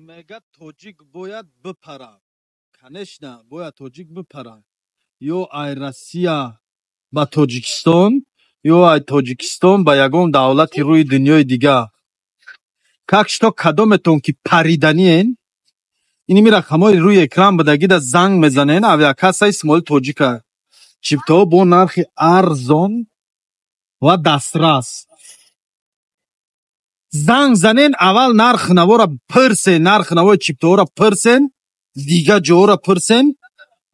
мега тоҷик бояд бипара. Конечно, бояд тоҷик бипара. Ё ай Россия ба Тоҷикистон, ё ай Тоҷикистон ба ягон давлати рӯи дунёи дига. Как что кадометон ки париданиен, иними рақамҳои рӯи экран будагида занг мезанен, авиакасса Исмоил Тоҷика. Чиптаҳо бо нархи арзон ва дастрас. Занг занен, аввал нархнавора пирсен, нархнавои чиптаҳоро пирсен, дига ҷоҳоро пирсен,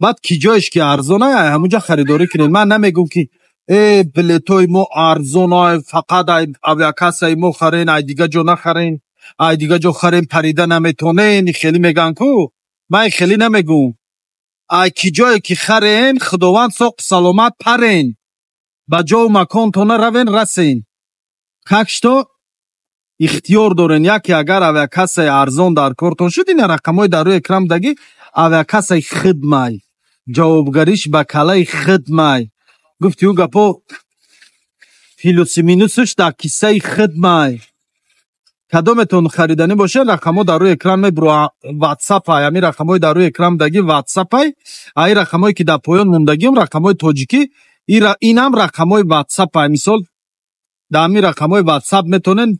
баъд ки ҷоеш ки арзон ай ҳамунҷа харидорӣ кунед. Ман намегӯм ки билетҳои мо арзон ай, фақат ай авиакассаи мо харен, ай дига ҷо нахарен, ай дига ҷо харен парида наметонен, хелӣ мегӯян ку. Ман хелӣ намегӯм. ай ки ҷое ки харен, худованд соғ саломат парен, ба ҷову маконтона равен расен. Как что ихтиёр дорен. Яке агар авиакассаи арзон дар кортон шуд, ин рақамҳои дар рӯи экран будагӣ авиакассаи хидмай, ҷавобгариш ба калаи хидмай. Гуфти ӯ гапо плюсу минусуш дар киссаи хидмай. Кадометон хариданӣ бошед, рақамҳо дар рӯи экран мебуро. ватсапай, ҳамин рақамҳои дар рӯи экран будагӣ ватсапай. Ай рақамҳое ки дар поён мондагиам рақамҳои тоҷикӣ, инам рақамҳои ватсапай. Мисол дар ҳамин рақамҳои ватсап метонен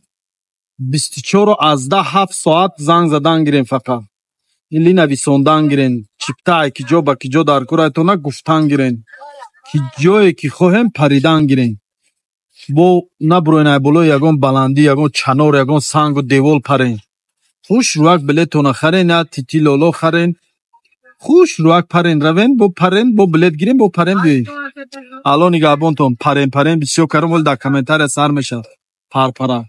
24 аз 7 соат занг задан гирен, фақат илӣ нависондан гирен, чиптаи ки ҷо ба ки ҷо дар кӯрайтона гуфтан гирен, ки ҷое ки хоҳем паридан гирен. бо набуроен ай болои ягон баландӣ, ягон чанор, ягон сангу девол парен. хушрӯяк билетона харен, я тити лоло харен, хушрӯяк парен, равен бо билет гирен, бо парен биёед. алло нигаҳбонтон, парен бисёр каром, вале дар комментария сар мешавад. Парпара